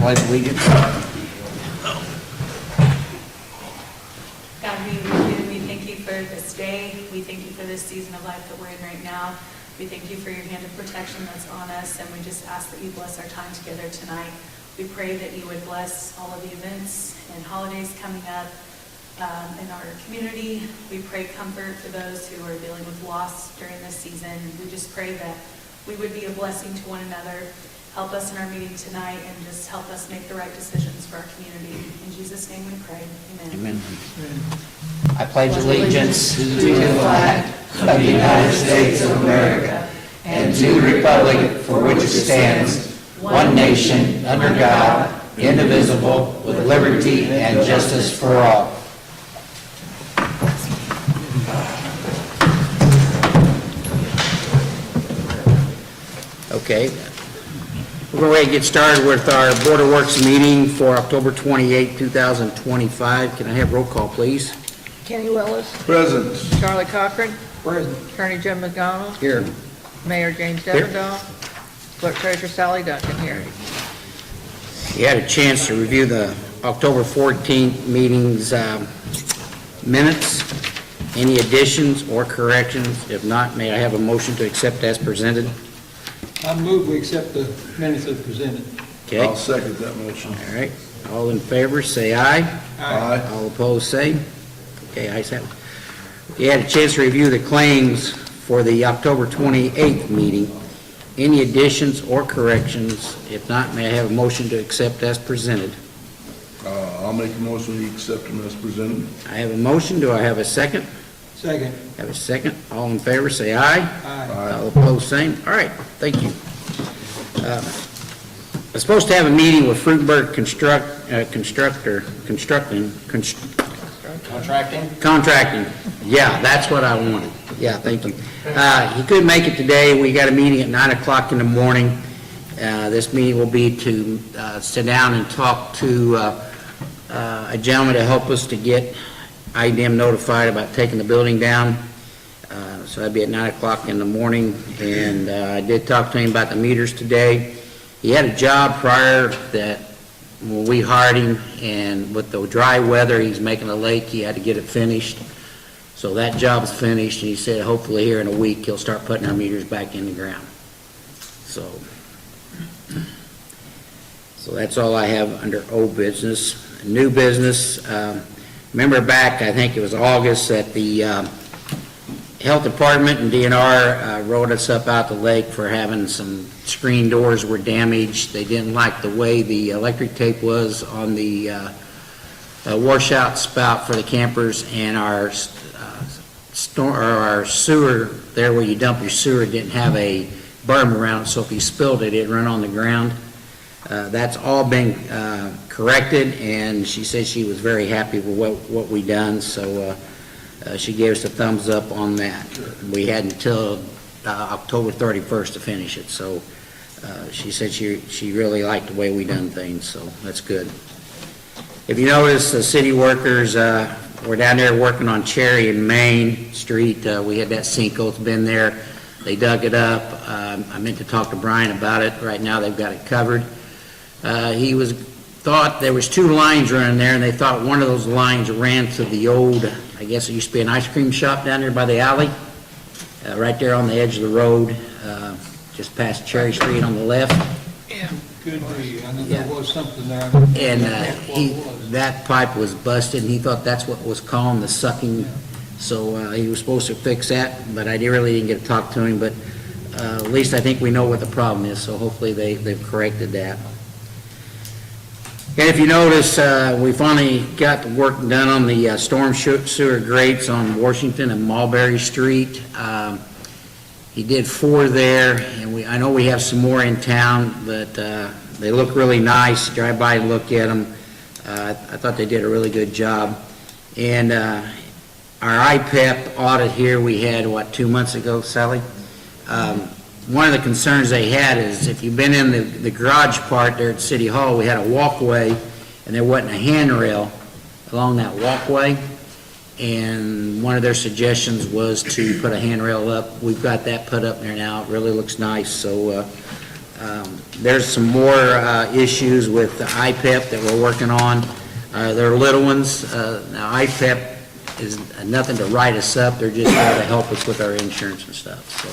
pledge allegiance. God, we thank you for this day. We thank you for this season of life that we're in right now. We thank you for your hand of protection that's on us, and we just ask that you bless our time together tonight. We pray that you would bless all of the events and holidays coming up in our community. We pray comfort for those who are dealing with loss during this season. We just pray that we would be a blessing to one another. Help us in our meeting tonight and just help us make the right decisions for our community. In Jesus' name we pray. Amen. Amen. I pledge allegiance to the flag of the United States of America and to the republic for which it stands, one nation, under God, indivisible, with liberty and justice for all. Okay. We're going to get started with our Board of Works meeting for October 28, 2025. Can I have roll call, please? Kenny Willis. Present. Charlie Cochran. Present. Attorney Jim McDonald. Here. Mayor James Here. Devendahl. Clerk Treasurer Sally Duncan here. You had a chance to review the October 14th meeting's minutes. Any additions or corrections? If not, may I have a motion to accept as presented? I move we accept the minutes as presented. Okay. I'll second that motion. All right. All in favor, say aye. Aye. All opposed, say. Okay, ayes have it. You had a chance to review the claims for the October 28th meeting. Any additions or corrections? If not, may I have a motion to accept as presented? I'll make a motion we accept them as presented. I have a motion. Do I have a second? Second. Have a second. All in favor, say aye. Aye. All opposed, same. All right, thank you. I was supposed to have a meeting with Fruitberg Contracting. Yeah, that's what I wanted. Yeah, thank you. He couldn't make it today. We got a meeting at 9 o'clock in the morning. This meeting will be to sit down and talk to a gentleman to help us to get IDM notified about taking the building down. So that'd be at 9 o'clock in the morning. And I did talk to him about the meters today. He had a job prior that when we hired him, and with the dry weather, he's making a lake, he had to get it finished. So that job's finished, and he said hopefully here in a week he'll start putting our meters back in the ground. So that's all I have under old business. New business, remember back, I think it was August, that the Health Department and DNR wrote us up out the lake for having some screen doors were damaged. They didn't like the way the electric tape was on the washout spout for the campers, and our sewer there where you dump your sewer didn't have a berm around it, so if you spilled it, it'd run on the ground. That's all been corrected, and she said she was very happy with what we done, so she gave us a thumbs up on that. We had until October 31st to finish it, so she said she really liked the way we done things, so that's good. If you notice, the city workers were down there working on Cherry and Main Street. We had that sinkhole, it's been there. They dug it up. I meant to talk to Brian about it. Right now they've got it covered. He thought there was two lines running there, and they thought one of those lines ran to the old, I guess it used to be an ice cream shop down there by the alley, right there on the edge of the road, just past Cherry Street on the left. Yeah. Could be. I know Yeah. there was something there. And that pipe was busted, and he thought that's what was causing the sucking. So he was supposed to fix that, but I really didn't get to talk to him. But at least I think we know what the problem is, so hopefully they've corrected that. And if you notice, we finally got the work done on the storm sewer grates on Washington and Mulberry Street. He did 4 there, and I know we have some more in town, but they look really nice. Drive by and look at them. I thought they did a really good job. And our IPEP audit here we had, 2 months ago, Sally? One of the concerns they had is if you've been in the garage part there at City Hall, we had a walkway, and there wasn't a handrail along that walkway. And one of their suggestions was to put a handrail up. We've got that put up there now. It really looks nice. So There's some more issues with the IPEP that we're working on. They're little ones. Now, IPEP is nothing to write us up, they're just there to help us with our insurance and stuff. So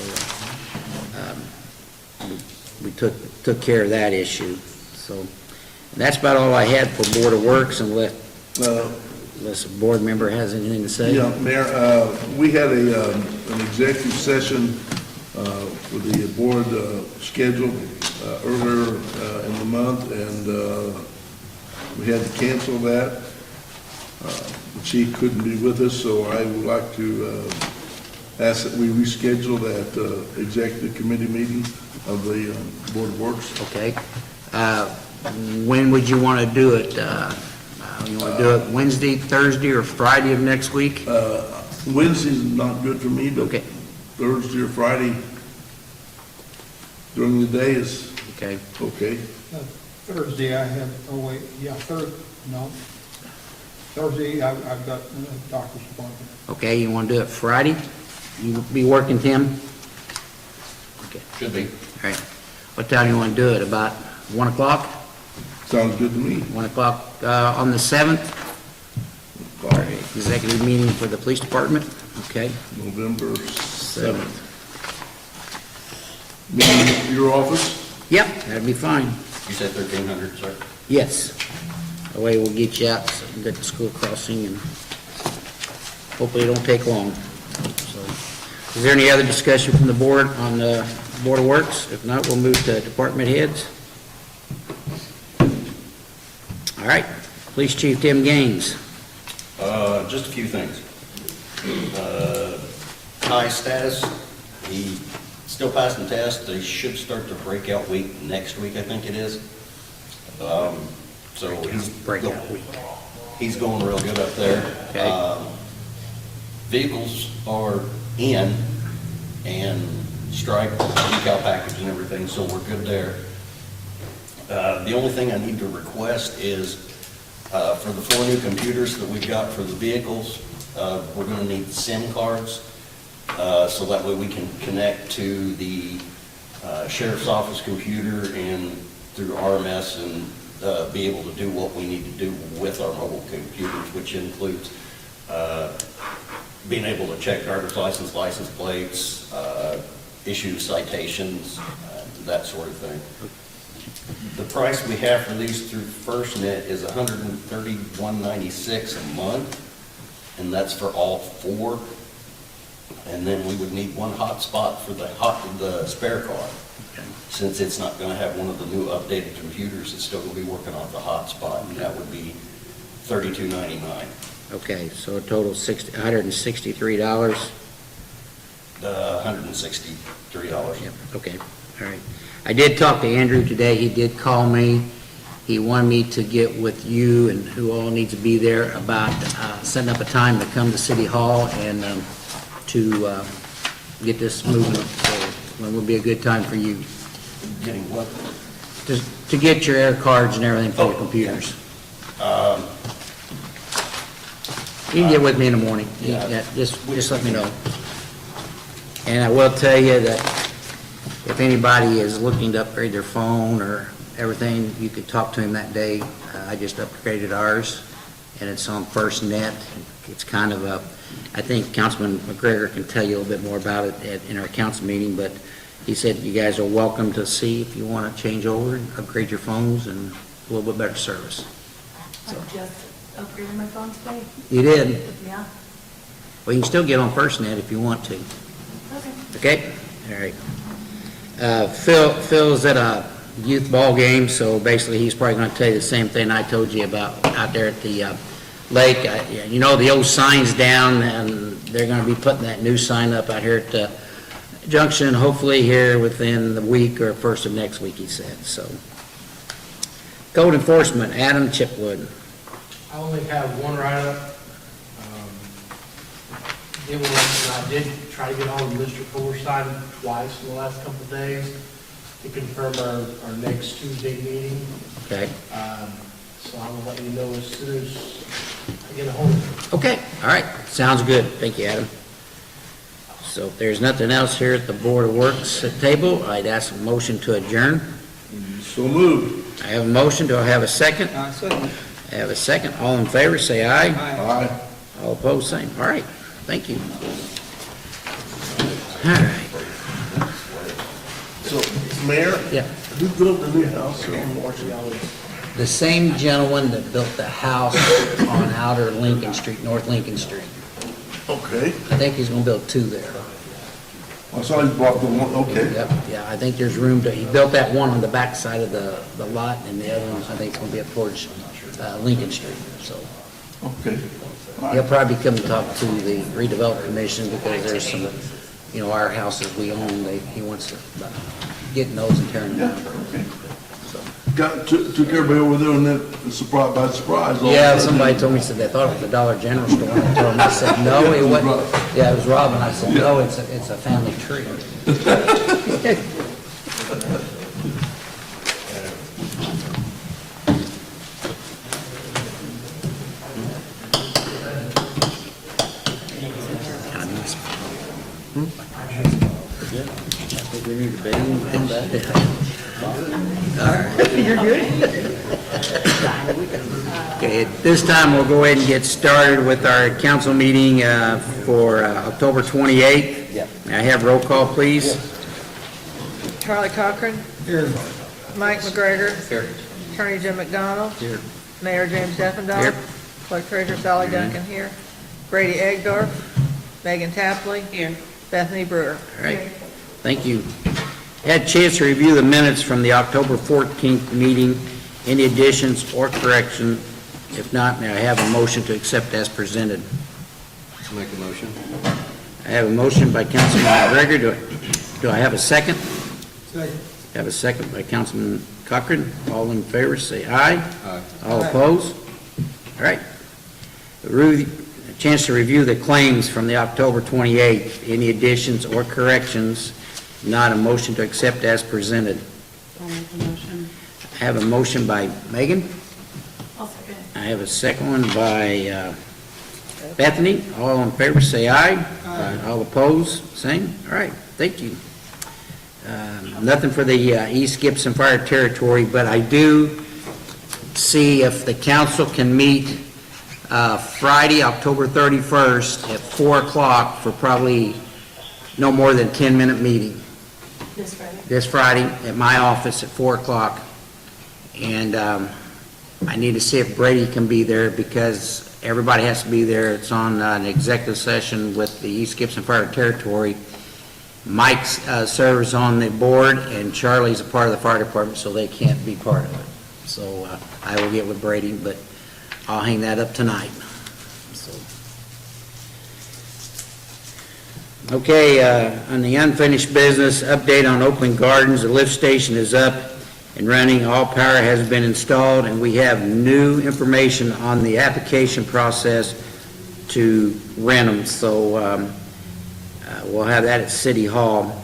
we took care of that issue. So that's about all I had for Board of Works, unless a board member has anything to say. Yeah, Mayor, we had an executive session with the board scheduled earlier in the month, and we had to cancel that. The chief couldn't be with us, so I would like to ask that we reschedule that executive committee meeting of the Board of Works. Okay. When would you want to do it? You want to do it Wednesday, Thursday, or Friday of next week? Wednesday's not good for me, but Okay. Thursday or Friday during the day is Okay. okay. Thursday, I have, Thursday, I've got a doctor's appointment. Okay, you want to do it Friday? You be working, Tim? Okay, Should be. all right. What time do you want to do it? About 1 o'clock? Sounds good to me. 1 o'clock on the 7th? All right, executive meeting for the police department? Okay. November 7th. Meeting at your office? Yep, that'd be fine. You said 1,300, sir? Yes. That way we'll get you out, so you can get the school crossing, and hopefully it don't take long. So, is there any other discussion from the board on the Board of Works? If not, we'll move to department heads. All right, Police Chief Tim Gaines. Just a few things. High status, he still passing tests. They should start the breakout week next week, I think it is. So Breakout week. he's going real good up there. Okay. Vehicles are in and striped, decal package and everything, so we're good there. The only thing I need to request is for the 4 new computers that we've got for the vehicles, we're going to need SIM cards, so that way we can connect to the sheriff's office computer and through RMS and be able to do what we need to do with our mobile computers, which includes being able to check driver's license, license plates, issue citations, that sort of thing. The price we have for these through FirstNet is $131.96 a month, and that's for all 4. And then we would need 1 hotspot for the spare car. Since it's not going to have one of the new updated computers, it's still going to be working off the hotspot, and that would be $32.99. Okay, so a total $163. $163. Yep, okay, all right. I did talk to Andrew today, he did call me. He wanted me to get with you and who all needs to be there about setting up a time to come to City Hall and to get this moving. So when would be a good time for you? Getting what? To get your air cards and everything for your computers. You can get with me in the morning. Yeah. Just let me know. And I will tell you that if anybody is looking to upgrade their phone or everything, you could talk to him that day. I just upgraded ours, and it's on FirstNet. It's kind of a, I think Councilman McGregor can tell you a little bit more about it in our council meeting, but he said you guys are welcome to see if you want to change over and upgrade your phones and a little bit better service. I just upgraded my phone today. You did? Yeah. Well, you can still get on FirstNet if you want to. Okay. Okay? All right. Phil's at a youth ball game, so basically he's probably going to tell you the same thing I told you about out there at the lake. You know, the old sign's down, and they're going to be putting that new sign up out here at the junction, hopefully here within the week or first of next week, he said. So, code enforcement, Adam Chipwood. I only have one write-up. It was, and I did try to get on with Mr. Forsythe twice in the last couple of days to confirm our next Tuesday meeting. Okay. So I will let you know as soon as I get a hold of him. Okay, all right, sounds good. Thank you, Adam. So if there's nothing else here at the Board of Works table, I'd ask a motion to adjourn. So moved. I have a motion, do I have a second? Second. I have a second, all in favor, say aye. Aye. Aye. All opposed, same. All right, thank you. All right, So, Mayor, yeah. who built the new house on Washington? The same gentleman that built the house on outer Lincoln Street, North Lincoln Street. Okay. I think he's gonna build two there. I saw he bought the one, okay. Yep, yeah, I think there's room to, he built that one on the back side of the lot, and the other one, I think, is gonna be up towards Lincoln Street, so. Okay. All He'll right. probably come talk to the redevelopment commission, because there's some, our houses we own, he wants to get in those and tear them Yeah, down. okay. Took everybody over there and then surprised by surprise. all of a Yeah, sudden. somebody told me, said they thought it was the Dollar General store, and I told them, I said, no, it wasn't. Yeah, it was Robin, I said, no, it's a family tree. I think we need to bet him, come back. You're good? Okay, at this time, we'll go ahead and get started with our council meeting for October 28th. Yep. May I have roll call, please? Charlie Cochran, Here. Mike McGregor, Here. Attorney Jim McDonald, Here. Mayor James Steffendahl, Here. Clerk Treasurer Sally Duncan here, Brady Egdorf, Megan Tapley. Here. Bethany Brewer. All right, thank you. Had a chance to review the minutes from the October 14th meeting. Any additions or correction? If not, may I have a motion to accept as presented? Make a motion. I have a motion by Councilman McGregor. Do I have a second? Second. I have a second by Councilman Cochran. All in favor, say aye. Aye. All Aye. opposed? All right. A chance to review the claims from the October 28th. Any additions or corrections? Not, a motion to accept as presented. I'll make a motion. I have a motion by Megan. I'll second. I have a second one by Bethany. All in favor, say aye. Aye. All opposed, same. All right, thank you. Nothing for the East Gibson Fire Territory, but I do see if the council can meet Friday, October 31st at 4 o'clock for probably no more than 10-minute meeting. This Friday. This Friday at my office at 4 o'clock. And I need to see if Brady can be there, because everybody has to be there. It's on an executive session with the East Gibson Fire Territory. Mike serves on the board, and Charlie's a part of the fire department, so they can't be part of it. So I will get with Brady, but I'll hang that up tonight. So. Okay, on the unfinished business, update on Oakland Gardens. The lift station is up and running. All power has been installed, and we have new information on the application process to rent them. So we'll have that at City Hall.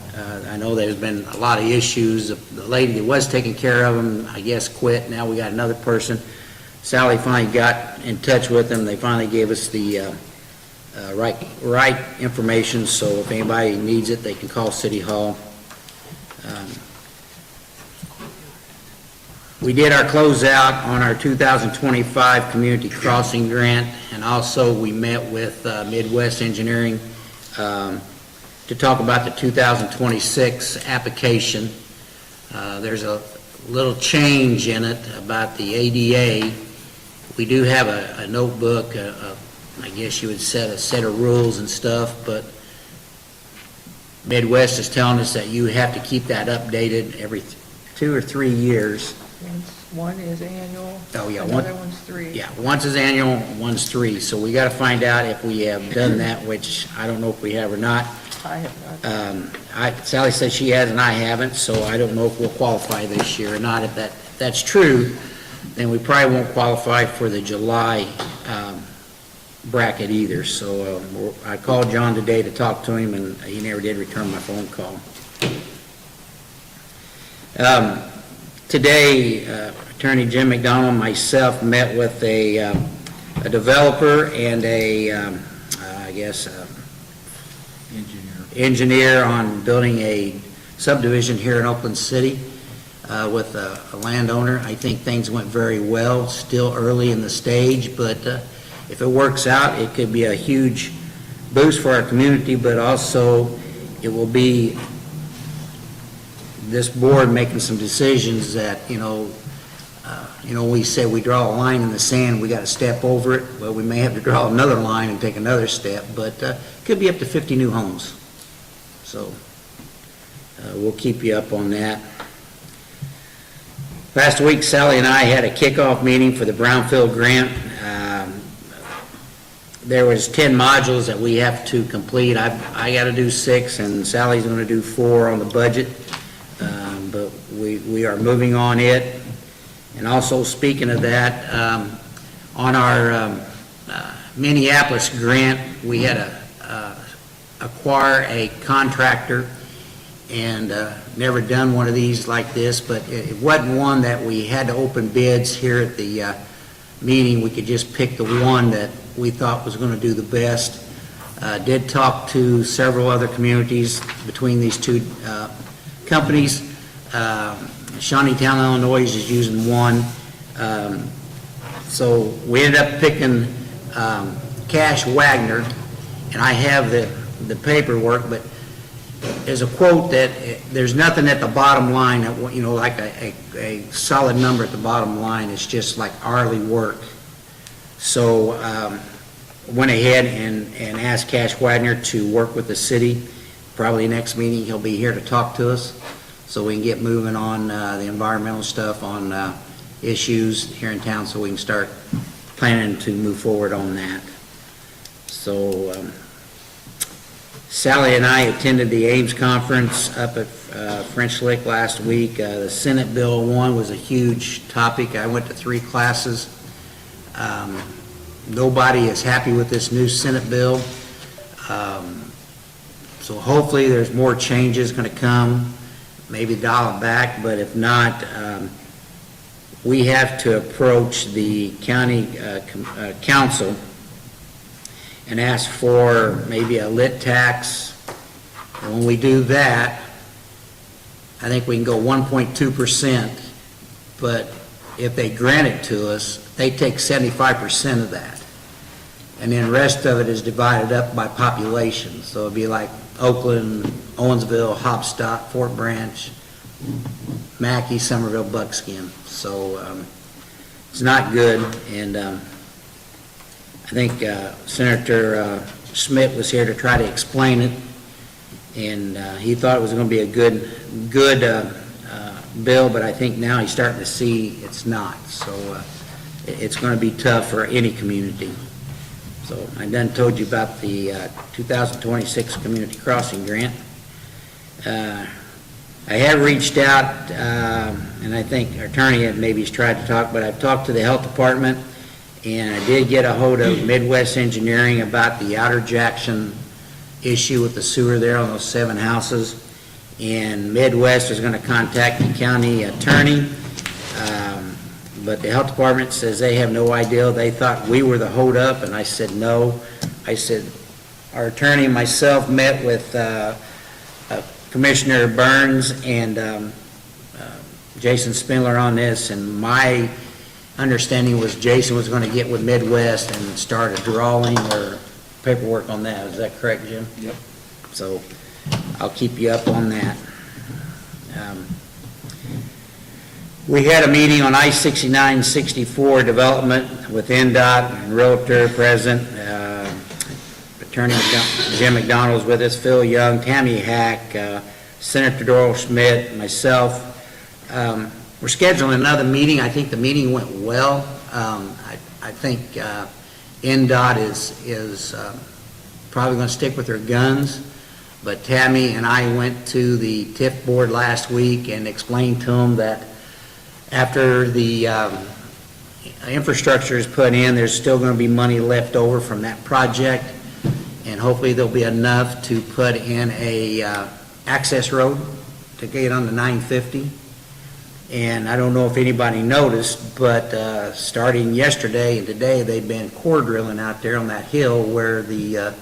I know there's been a lot of issues. The lady that was taking care of them, I guess, quit. Now we got another person. Sally finally got in touch with them. They finally gave us the right information, so if anybody needs it, they can call City Hall. We did our closeout on our 2025 Community Crossing Grant, and also we met with Midwest Engineering to talk about the 2026 application. There's a little change in it about the ADA. We do have a notebook, I guess you would set a set of rules and stuff, but Midwest is telling us that you have to keep that updated every 2 or 3 years. One is annual. Oh, yeah, one- Another one's 3. Yeah, once is annual, one's 3, so we got to find out if we have done that, which I don't know if we have or not. I have not. Sally says she has and I haven't, so I don't know if we'll qualify this year or not. If that's true, then we probably won't qualify for the July bracket either. So I called John today to talk to him, and he never did return my phone call. Today, Attorney Jim McDonald and myself met with a developer and I guess, engineer on building a subdivision here in Oakland City with a landowner. I think things went very well, still early in the stage, but if it works out, it could be a huge boost for our community, but also it will be this board making some decisions that, we say we draw a line in the sand, we got to step over it. Well, we may have to draw another line and take another step, but it could be up to 50 new homes. So we'll keep you up on that. Last week, Sally and I had a kickoff meeting for the Brownfield grant. There was 10 modules that we have to complete. I got to do 6, and Sally's going to do 4 on the budget. But we are moving on it. And also, speaking of that, on our Minneapolis grant, we had to acquire a contractor, and never done one of these like this, but it wasn't one that we had to open bids here at the meeting. We could just pick the one that we thought was going to do the best. Did talk to several other communities between these two companies. Shawneetown, Illinois is using one. So we ended up picking Cash Wagner, and I have the paperwork, but there's a quote that there's nothing at the bottom line, like a solid number at the bottom line. It's just like hourly work. So went ahead and asked Cash Wagner to work with the city. Probably next meeting he'll be here to talk to us, so we can get moving on the environmental stuff, on issues here in town, so we can start planning to move forward on that. So Sally and I attended the Ames conference up at French Lick last week. The Senate Bill 1 was a huge topic. I went to 3 classes. Nobody is happy with this new Senate bill. So hopefully there's more changes going to come, maybe dial it back, but if not, we have to approach the county council and ask for maybe a lit tax. And when we do that, I think we can go 1.2%, but if they grant it to us, they take 75% of that. And then the rest of it is divided up by population. So it'd be like Oakland, Owensville, Hopstock, Fort Branch, Mackey, Somerville, Buckskin. So it's not good, and I think Senator Schmidt was here to try to explain it, and he thought it was going to be a good bill, but I think now he's starting to see it's not. So it's going to be tough for any community. So I done told you about the 2026 Community Crossing Grant. I have reached out, and I think our attorney had maybe tried to talk, but I've talked to the health department, and I did get a hold of Midwest Engineering about the Outer Jackson issue with the sewer there on those 7 houses. And Midwest is going to contact the county attorney, but the health department says they have no idea. They thought we were the holdup, and I said no. I said our attorney and myself met with Commissioner Burns and Jason Spindler on this, and my understanding was Jason was going to get with Midwest and start a drawing or paperwork on that. Is that correct, Jim? Yep. So I'll keep you up on that. We had a meeting on I-69-64 development with NDOT and Realtor present. Attorney Jim McDonald was with us, Phil Young, Tammy Hack, Senator Doral Schmidt, myself. We're scheduling another meeting. I think the meeting went well. I think NDOT is probably going to stick with their guns, but Tammy and I went to the TIF board last week and explained to them that after the infrastructure is put in, there's still going to be money left over from that project, and hopefully there'll be enough to put in a access road to get on the 950. And I don't know if anybody noticed, but starting yesterday and today, they've been core drilling out there on that hill where the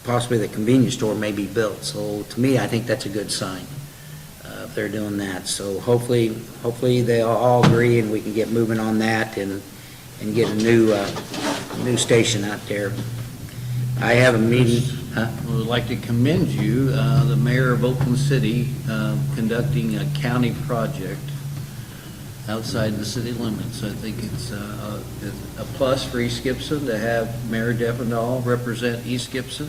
possibly the convenience store may be built. So to me, I think that's a good sign, if they're doing that. So hopefully they'll all agree and we can get moving on that and get a new station out there. I have a meeting, huh? We would like to commend you, the mayor of Oakland City, conducting a county project outside the city limits. I think it's a plus for East Gibson to have Mayor Devendall represent East Gibson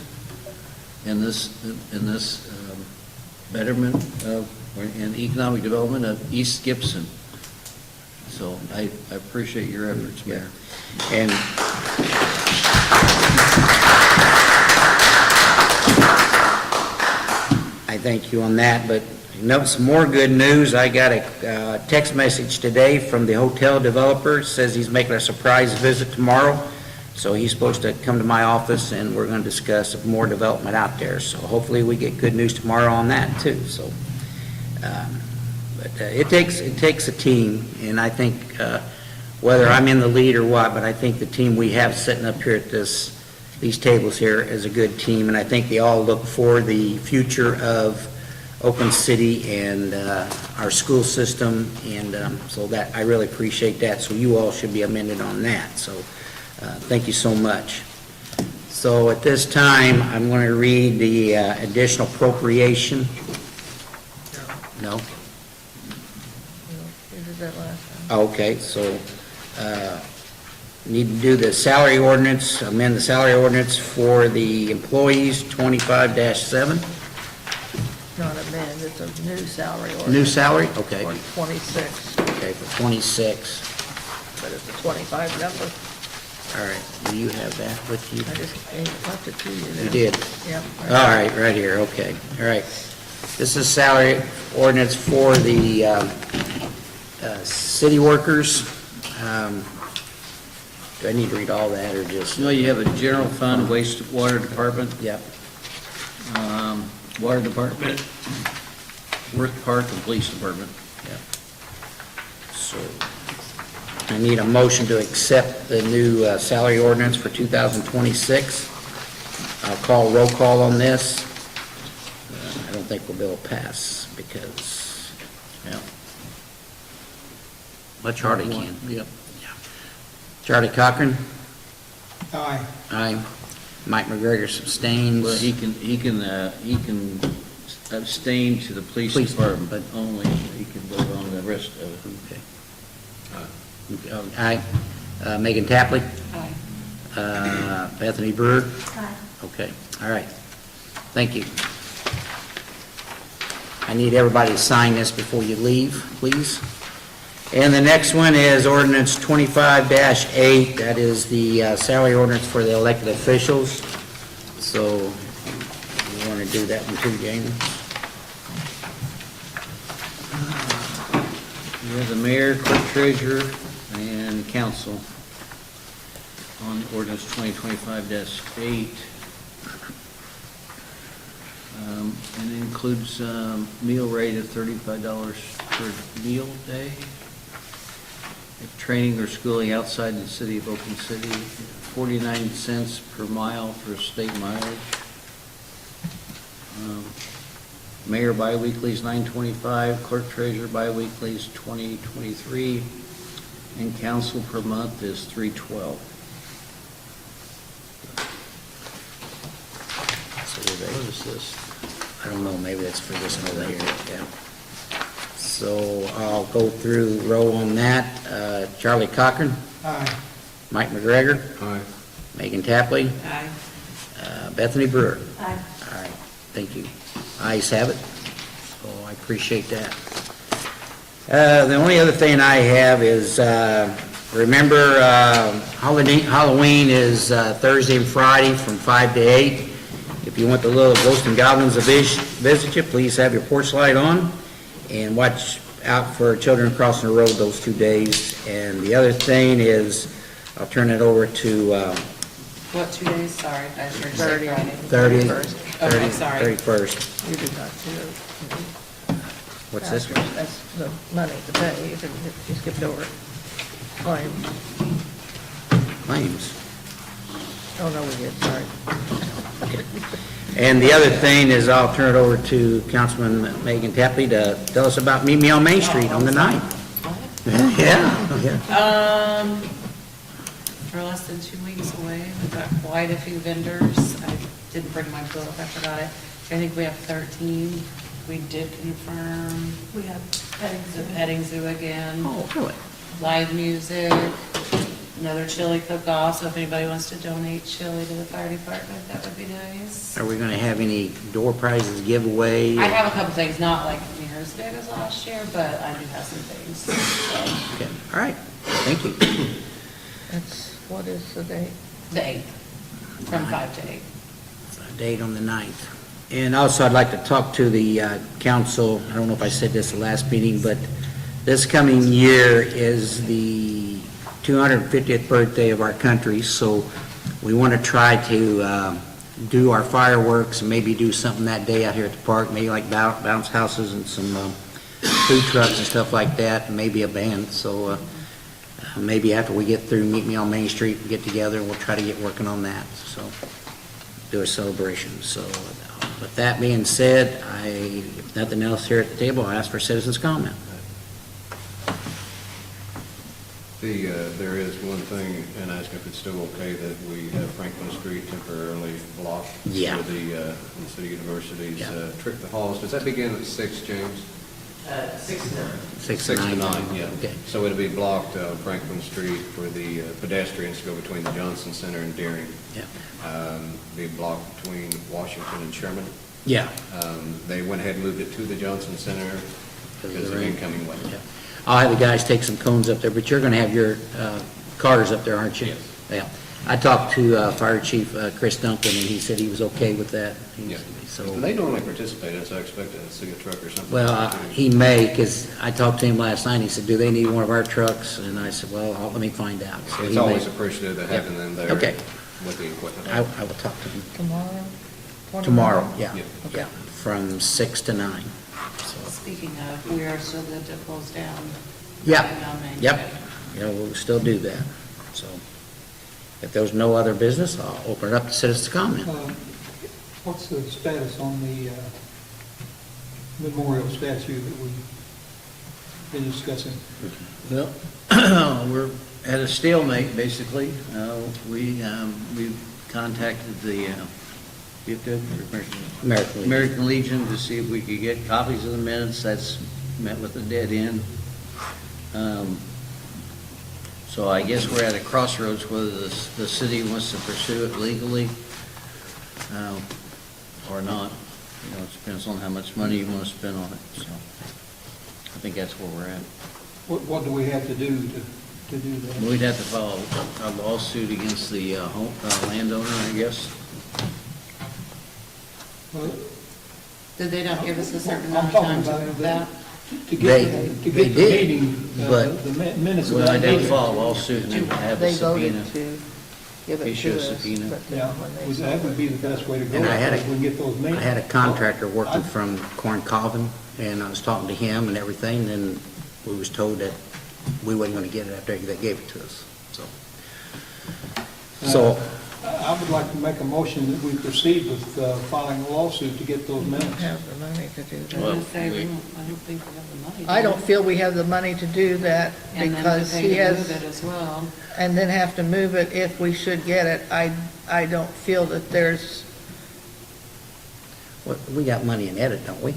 in this betterment of, and economic development of East Gibson. So I appreciate your efforts, Mayor. And I thank you on that, but some more good news. I got a text message today from the hotel developer. Says he's making a surprise visit tomorrow. So he's supposed to come to my office and we're going to discuss more development out there. So hopefully we get good news tomorrow on that too. So, but it takes a team, and I think whether I'm in the lead or what, but I think the team we have sitting up here at these tables here is a good team, and I think they all look for the future of Oakland City and our school system, and so that I really appreciate that. So you all should be amended on that. So thank you so much. So at this time, I'm going to read the additional appropriation. No? You did that last time. Okay, so need to do the salary ordinance, amend the salary ordinance for the employees, 25-7. Not amend, it's a new salary ordinance. New salary? Okay. For 26, Okay, for 26. but it's a 25 number. All right, do you have that with you? I just left it to you. You there. did? Yep. All right, right here, okay. All right. This is salary ordinance for the city workers. Do I need to read all that, or just? No, you have a general fund, wastewater department, Yep. water department, Worth Park, and police department. So I need a motion to accept the new salary ordinance for 2026. I'll call roll call on this. I don't think we'll be able to pass because, yeah. But Charlie can. Yep. Charlie Cochran? Aye. Aye. Mike McGregor abstains. Well, he can abstain to the police Police department, department. but only he can vote on the rest of it. Okay. Aye. Megan Tapley? Aye. Bethany Brewer? Aye. Okay, all right. Thank you. I need everybody to sign this before you leave, please. And the next one is ordinance 25-8. That is the salary ordinance for the elected officials. So you want to do that one too, Jamie? You have the mayor, clerk treasurer, and council on ordinance 2025-8. And it includes meal rate of $35 per meal day. If training or schooling outside the city of Oakland City, 49 cents per mile for state mileage. Mayor biweekly is $9.25, clerk treasurer biweekly is $20.23, and council per month is $3.12. What is this? I don't know, maybe that's for this one over here, yeah. So I'll go through row on that. Charlie Cochran? Aye. Mike McGregor? Aye. Megan Tapley? Aye. Bethany Brewer? Aye. All right, thank you. Ayes have it. So I appreciate that. The only other thing I have is, remember, Halloween is Thursday and Friday from 5 to 8. If you want the little ghosts and goblins to visit you, please have your porch light on and watch out for children crossing the road those 2 days. And the other thing is, I'll turn it over to What, 2 days? Sorry, I just heard you 30. say Friday. 30, 31st. Okay, sorry. 31st. You did not do it. What's this? That's the money to pay, you skipped over it. Claim. Claims. Oh, no, we did, sorry. Okay. And the other thing is I'll turn it over to Councilman Megan Tapley to tell us about Meet Me on Main Street on the 9th. Yeah. For less than 2 weeks away, we've got quite a few vendors. I didn't bring my book, I forgot it. I think we have 13. We did confirm We have petting the zoo. petting zoo again, Oh, really? live music, another chili cook-off, so if anybody wants to donate chili to the fire department, that would be nice. Are we going to have any door prizes giveaway? I have a couple things, not like near as big as last year, but I do have some things. So, Okay, all right, thank you. What is the date? the 8th, from 5 to 8. Date on the 9th. And also, I'd like to talk to the council, I don't know if I said this the last meeting, but this coming year is the 250th birthday of our country, so we want to try to do our fireworks and maybe do something that day out here at the park, maybe like bounce houses and some food trucks and stuff like that, and maybe a band. So maybe after we get through Meet Me on Main Street, we get together and we'll try to get working on that, so do a celebration. So with that being said, if nothing else here at the table, I ask for citizens' comment. There is one thing, and ask if it's still okay that we have Franklin Street temporarily blocked. Yeah. For the City University's Yeah. Trick the Halls. Does that begin at 6, James? 6 6 to 9, yeah. Okay. So it'll be blocked, Franklin Street for the pedestrians to go between the Johnson Center and Deering. Yeah. Be blocked between Washington and Sherman. Yeah. They went ahead and moved it to the Johnson Center because of incoming weather. Yeah. I'll have the guys take some cones up there, but you're going to have your cars up there, aren't you? Yes. Yeah. I talked to Fire Chief Chris Duncan, and he said he was okay with that. Yeah. So, They normally participate in it, so I expect to see a truck or something. well, he may, because I talked to him last night, he said, do they need one of our trucks? And I said, well, let me find out. So It's he may- always appreciative of having them there. Okay. With the equipment. I will talk to him Tomorrow? tomorrow, yeah. Yeah. Yeah, from 6 to 9. So, Speaking of, we are still good to close down. yeah, on Main yep, Street. yeah, we'll still do that. So if there's no other business, I'll open it up to citizens' comment. What's the status on the memorial statue that we've been discussing? Well, we're at a stalemate, basically. We've contacted the American Legion. American Legion to see if we could get copies of the minutes. That's met with a dead end. So I guess we're at a crossroads whether the city wants to pursue it legally or not. You know, it depends on how much money you want to spend on it. So I think that's where we're at. What do we have to do to do that? We'd have to file a lawsuit against the landowner, I guess. Well, Did they not give us a certain I'm amount of talking time about to that? To They get the did, meeting, but- the minutes of Well, that I'd have to meeting. file a lawsuit and then have a They subpoena. voted to give it Issue a to us. subpoena. but then Yeah, when they that would be the best way to go. And I had if we can get those I minutes. had a contractor working from Corn Coven, and I was talking to him and everything, and we was told that we wasn't going to get it after they gave it to us, so. So, I would like to make a motion that we proceed with filing a lawsuit to get those don't minutes. have the money to do I that. was Well, gonna say, we- I don't think we have the money. I don't feel we have the money to do that And then because to pay he to has, move it as well. and then have to move it if we should get it. I don't feel that there's, we got money in edit, don't we?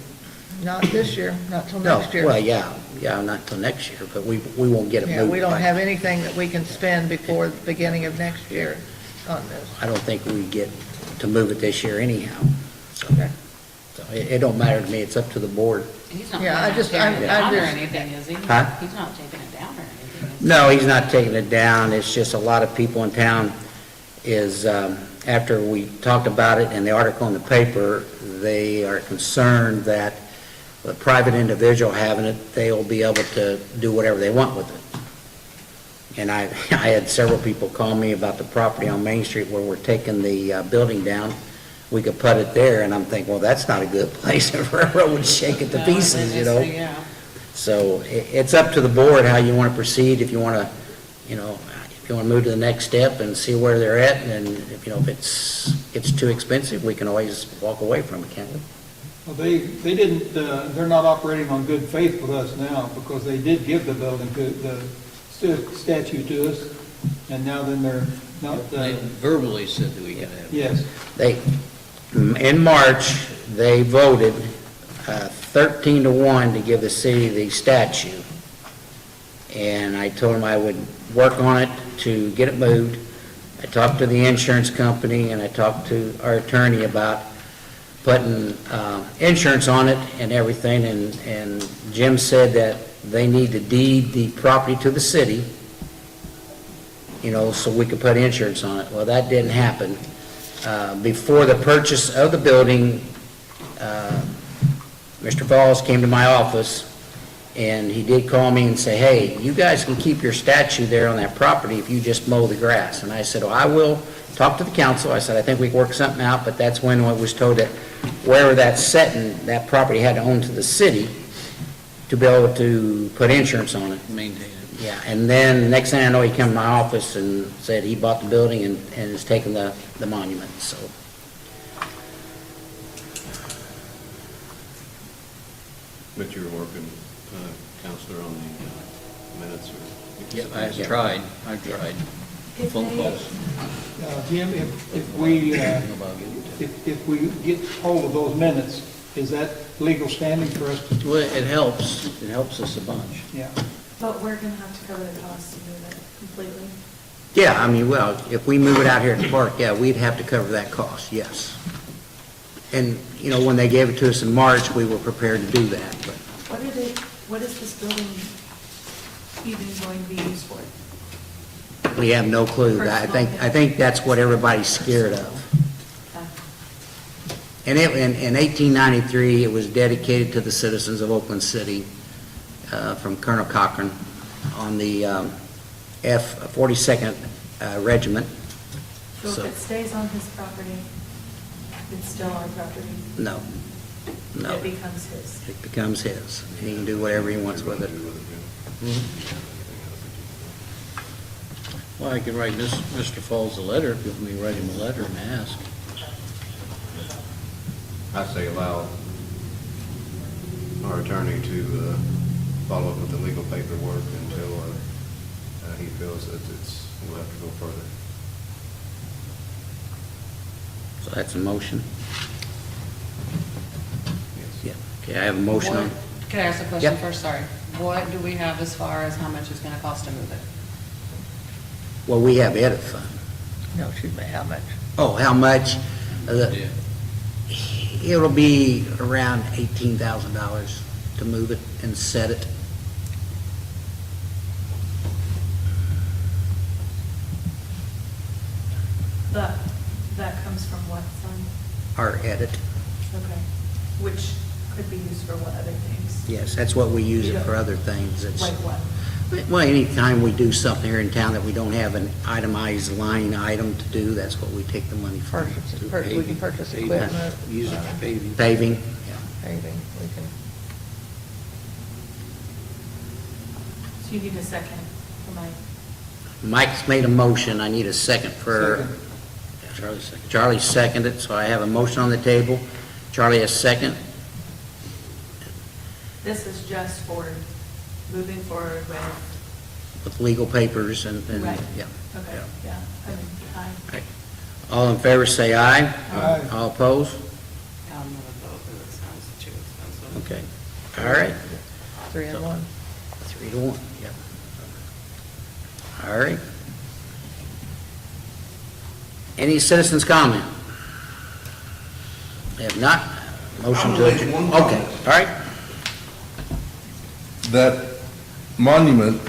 not this year, not till No, next year. well, yeah, not till next year, but we won't get it moved. Yeah, we don't by- have anything that we can spend before the beginning of next year on this. I don't think we get to move it this year anyhow. So Okay. so it don't matter to me, it's up to the board. He's not Yeah, I planning on just- tearing I'm it down or just- anything, is he? Huh? He's not taking it down or anything. is he? No, he's not taking it down, it's just a lot of people in town is, after we talked about it and the article in the paper, they are concerned that the private individual having it, they'll be able to do whatever they want with it. And I had several people call me about the property on Main Street where we're taking the building down. We could put it there, and I'm thinking, well, that's not a good place, the railroad would shake it to No, pieces, you know? Yeah. So it's up to the board how you want to proceed, if you want to, you know, if you want to move to the next step and see where they're at, and if, if it's too expensive, we can always walk away from it, can't we? Well, they didn't, they're not operating on good faith with us now, because they did give the building, the statue to us, and now then they're not, They verbally said that we could have it. yes. In March, they voted 13-1 to give the city the statue. And I told them I would work on it to get it moved. I talked to the insurance company, and I talked to our attorney about putting insurance on it and everything, and Jim said that they need to deed the property to the city, so we could put insurance on it. Well, that didn't happen. Before the purchase of the building, Mr. Falls came to my office, and he did call me and say, hey, you guys can keep your statue there on that property if you just mow the grass. And I said, well, I will talk to the council. I said, I think we can work something out, but that's when I was told that wherever that's setting, that property had to own to the city to be able to put insurance on it. Maintain it. Yeah, and then the next thing I know, he came to my office and said he bought the building and is taking the monument, so. But you were working, Counselor, on the minutes or? Yeah, I've tried. If Phone they- calls. Jim, if we get hold of those minutes, is that legal standing for us to? Well, it helps. It helps us a bunch. Yeah. But we're gonna have to cover the cost to move it completely. Yeah, well, if we move it out here at the park, yeah, we'd have to cover that cost, yes. And, when they gave it to us in March, we were prepared to do that, but What is this building even going to be used for? we have no clue. I think that's what everybody's scared of. And in 1893, it was dedicated to the citizens of Oakland City from Colonel Cochran on the F-42nd Regiment. So if it stays on his property, it's still our property? No. It becomes his? It becomes his. And he can do whatever he wants with it. Well, I could write Mr. Falls a letter, if you want me to write him a letter and ask. I say allow our attorney to follow up with the legal paperwork until he feels that we'll have to go further. So that's a motion? Yes. Yeah. Okay, I have a motion on. Can I ask a question Yep. first? Sorry. What do we have as far as how much it's gonna cost to move it? Well, we have edit fund. No, excuse me, how much? Oh, how much? Yeah. It'll be around $18,000 to move it and set it. That comes from what fund? Our edit. Okay. Which could be used for what other things? Yes, that's what we use it for other things. It's, Like what? well, anytime we do something here in town that we don't have an itemized line item to do, that's what we take the money for. We can purchase Paving. equipment. Use it for paving. Paving, yeah. Paving, we can. So you need a second for Mike. Mike's made a motion, I need a second for. Second. Charlie second. Charlie seconded, so I have a motion on the table. Charlie, a second. This is just for moving forward with, With legal papers and, Right. yeah. okay, yeah, I mean, aye. Right. All in favor, say aye. Aye. All opposed? I'm gonna vote because it sounds too expensive. Okay, all right. 3-1. 3-1, yep. All right. Any citizens comment? If not, motion I'll to make adjourn. one Okay, comment. all right. That monument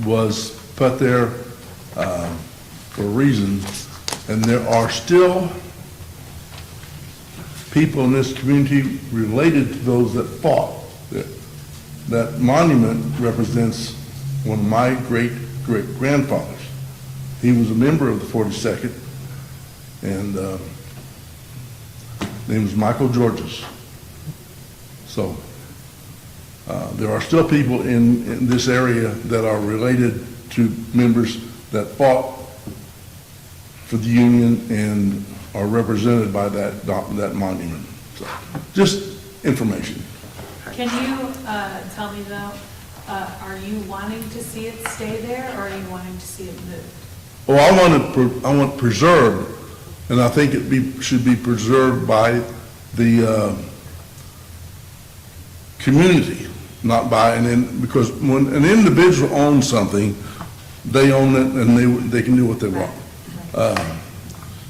was put there for a reason, and there are still people in this community related to those that fought. That monument represents one of my great-great-grandfathers. He was a member of the 42nd, and name was Michael Georges. So There are still people in this area that are related to members that fought for the Union and are represented by that monument. So, just information. Can you tell me though, are you wanting to see it stay there, or are you wanting to see it moved? Well, I want it preserved, and I think should be preserved by the community, not by because when an individual owns something, they own it and they can do what they want.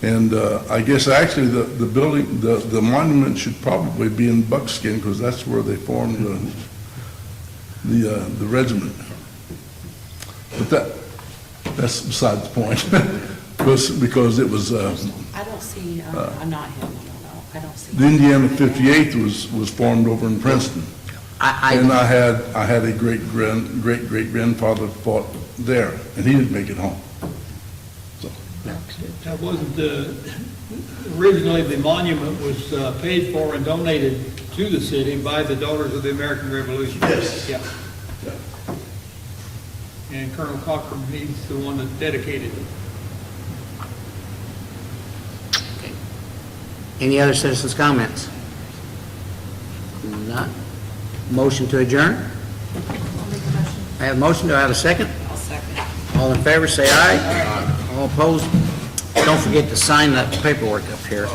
And I guess actually the building, the monument should probably be in Buckskin, because that's where they formed the regiment. But that's beside the point, because it was, I don't see, I'm not him, I don't know, I don't see. the Indiana 58th was formed over in Princeton. And I had a great-great-grandfather fought there, and he didn't make it home. So, That wasn't, originally the monument was paid for and donated to the city by the Daughters of the American Revolution. Yes. Yeah. And Colonel Cochran, he's the one that dedicated it. Any other citizens' comments? Not. Motion to adjourn? I have a motion. Do I have a second? I'll second. All in favor, say aye. All opposed? Don't forget to sign that paperwork up here.